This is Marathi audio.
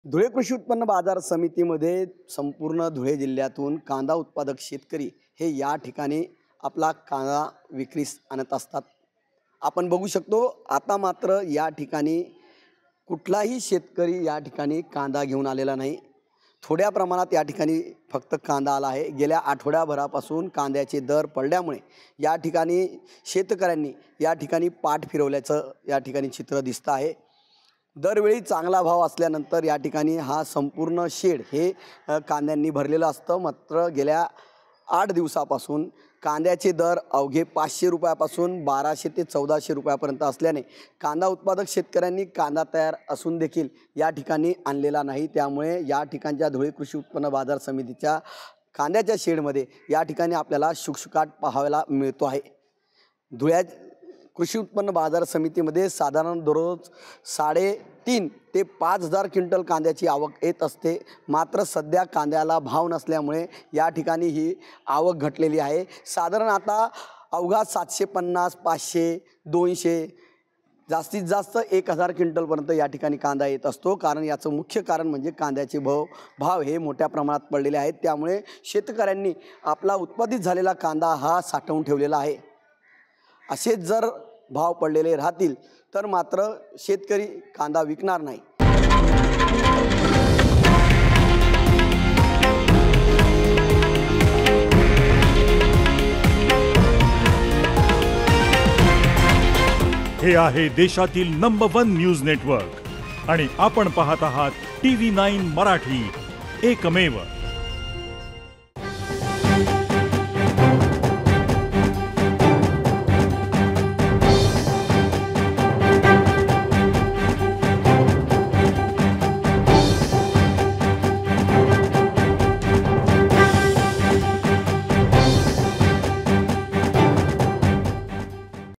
धुळे कृषी उत्पन्न बाजार समितीमध्ये संपूर्ण धुळे जिल्ह्यातून कांदा उत्पादक शेतकरी हे या ठिकाणी आपला कांदा विक्रीस आणत असतात। आपण बघू शकतो आता मात्र या ठिकाणी कुठलाही शेतकरी या ठिकाणी कांदा घेऊन आलेला नाही। थोड्या प्रमाणात या ठिकाणी फक्त कांदा आला आहे। गेल्या आठवड्याभरापासून कांद्याचे दर पडल्यामुळे या ठिकाणी शेतकऱ्यांनी या ठिकाणी पाठ फिरवल्याचं या ठिकाणी चित्र दिसतं आहे। दरवेळी चांगला भाव असल्यानंतर या ठिकाणी हा संपूर्ण शेड हे कांद्यांनी भरलेलं असतं। मात्र गेल्या 8 दिवसापासून कांद्याचे दर अवघे 500 रुपयापासून 1200 ते 1400 रुपयापर्यंत असल्याने कांदा उत्पादक शेतकऱ्यांनी कांदा तयार असून देखील या ठिकाणी आणलेला नाही। त्यामुळे या ठिकाणच्या धुळे कृषी उत्पन्न बाजार समितीच्या कांद्याच्या शेडमध्ये या ठिकाणी आपल्याला शुकशुकाट पाहायला मिळतो आहे। धुळे कृषी उत्पन्न बाजार समितीमध्ये साधारण दररोज 3.5 ते 5,000 क्विंटल कांद्याची आवक येत असते। मात्र सध्या कांद्याला भाव नसल्यामुळे या ठिकाणी ही आवक घटलेली आहे। साधारण आता अवघा 750, 500, 200 जास्तीत जास्त 1,000 क्विंटलपर्यंत या ठिकाणी कांदा येत असतो। कारण याचं मुख्य कारण म्हणजे कांद्याचे भाव हे मोठ्या प्रमाणात पडलेले आहेत। त्यामुळे शेतकऱ्यांनी आपला उत्पादित झालेला कांदा हा साठवून ठेवलेला आहे। असेच जर भाव पडलेले राहतील तर मात्र शेतकरी कांदा विकणार नाही। हे आहे देशातील नंबर 1 न्यूज नेटवर्क आणि आपण पाहत आहात TV9 मराठी, एकमेव।